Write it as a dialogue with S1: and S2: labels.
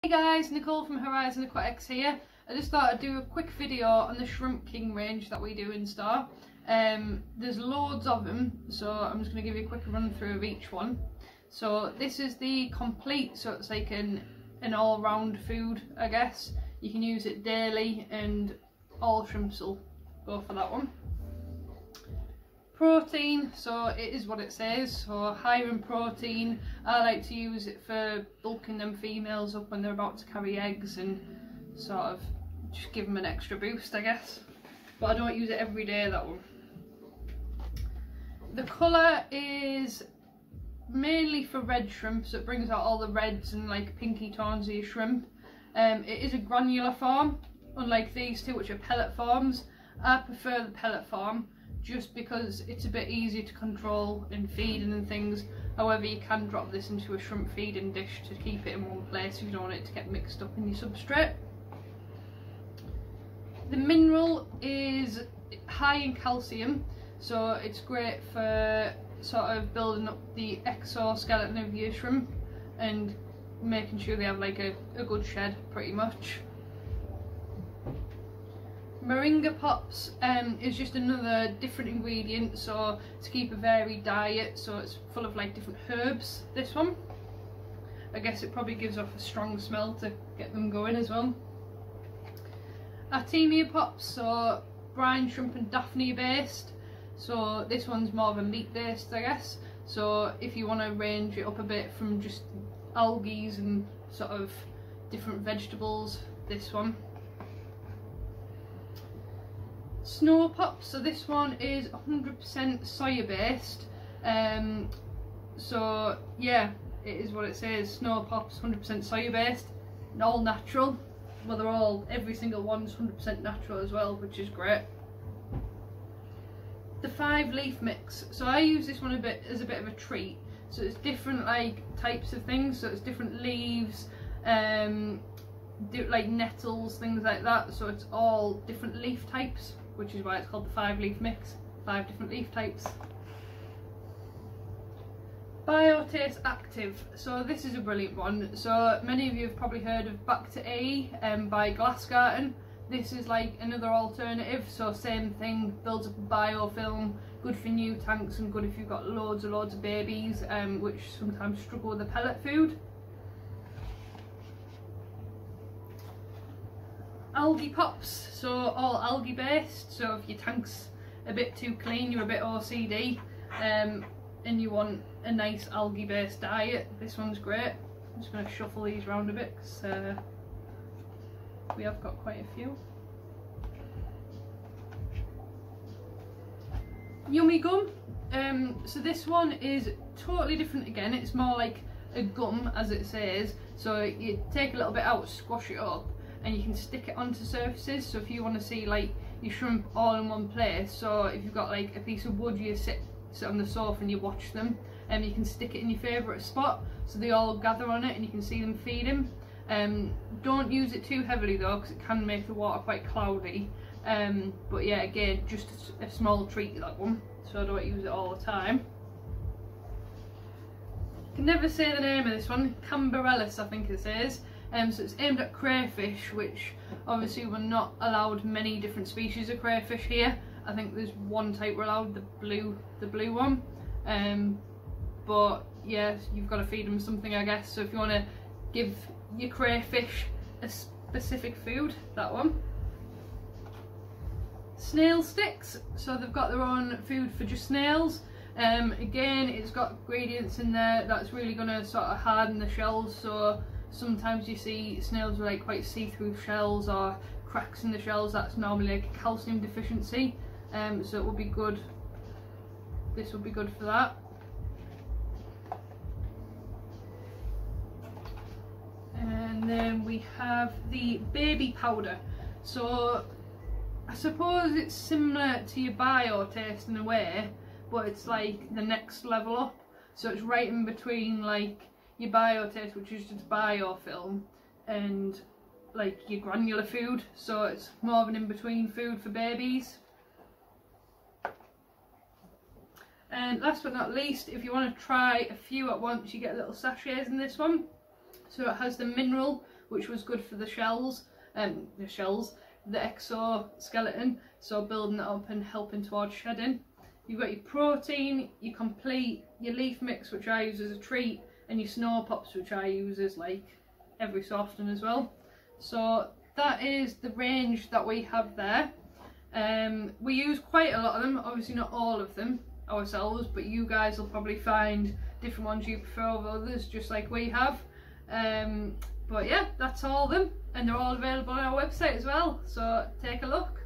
S1: Hey guys, Nicole from Horizon Aquatics here. I just thought I'd do a quick video on the Shrimp King range that we do in store. There's loads of them, so I'm just going to give you a quick run through of each one. So this is the complete, so it's like an all-round food, I guess. You can use it daily and all shrimps will go for that one. Protein, so it is what it says, so higher in protein. I like to use it for bulking them females up when they're about to carry eggs and sort of just give them an extra boost, I guess. But I don't use it every day, that one. The colour is mainly for red shrimp, so it brings out all the reds and like pinky tones of your shrimp. It is a granular form, unlike these two which are pellet forms. I prefer the pellet form, just because it's a bit easier to control in feeding and things. However, you can drop this into a shrimp feeding dish to keep it in one place if you don't want it to get mixed up in your substrate. The mineral is high in calcium, so it's great for sort of building up the exoskeleton of your shrimp and making sure they have like a good shed, pretty much. Maringa Pops is just another different ingredient, so to keep a varied diet, so it's full of like different herbs, this one. I guess it probably gives off a strong smell to get them going as well. Artemia Pops, so brine shrimp and Daphne based, so this one's more of a meat based, I guess. So if you want to range it up a bit from just algae and sort of different vegetables, this one. Snail Pops, so this one is 100% soya based, so yeah, it is what it says. Snail Pops 100% soya based and all natural. Well, they're all, every single one's 100% natural as well, which is great. The 5-leaf mix, so I use this one a bit as a bit of a treat, so it's different like types of things, so it's different leaves, like nettles, things like that, so it's all different leaf types, which is why it's called the 5-leaf mix, 5 different leaf types. Biotaste Active, so this is a brilliant one. So many of you have probably heard of Back to A by Glassgarden. This is like another alternative, so same thing, builds up a biofilm, good for new tanks and good if you've got loads of babies which sometimes struggle with the pellet food. Algae Pops, so all algae based, so if your tank's a bit too clean, you're a bit OCD and you want a nice algae based diet, this one's great. I'm just going to shuffle these around a bit because we have got quite a few. Yummy Gum, so this one is totally different again, it's more like a gum as it says, so you take a little bit out, squash it up, and you can stick it onto surfaces. So if you want to see like your shrimp all in one place, so if you've got like a piece of wood, you sit on the sofa and you watch them, and you can stick it in your favourite spot so they all gather on it and you can see them feeding. Don't use it too heavily though, because it can make the water quite cloudy, but yeah, again, just a small treat, that one, so I don't use it all the time. I can never say the name of this one, Cambarellus I think it says. So it's aimed at crayfish, which obviously we're not allowed many different species of crayfish here. I think there's one type we're allowed, the blue one. But yeah, you've got to feed them something, I guess. So if you want to give your crayfish a specific food, that one. Snail Sticks, so they've got their own food for just snails. Again, it's got ingredients in there that's really going to sort of harden the shells, so sometimes you see snails with like quite see-through shells or cracks in the shells, that's normally like a calcium deficiency, so it would be good, this would be good for that. And then we have the baby powder, so I suppose it's similar to your Biotaste in a way, but it's like the next level up, so it's right in between like your Biotaste, which is just biofilm, and like your granular food, so it's more of an in-between food for babies. And last but not least, if you want to try a few at once, you get little sachets in this one. So it has the mineral, which was good for the the exoskeleton, so building it up and helping towards shedding. You've got your protein, your complete, your leaf mix, which I use as a treat, and your Snail Pops, which I use as like every so often as well. So that is the range that we have there. We use quite a lot of them, obviously not all of them ourselves, but you guys will probably find different ones you prefer over others, just like we have. But yeah, that's all of them, and they're all available on our website as well, so take a look.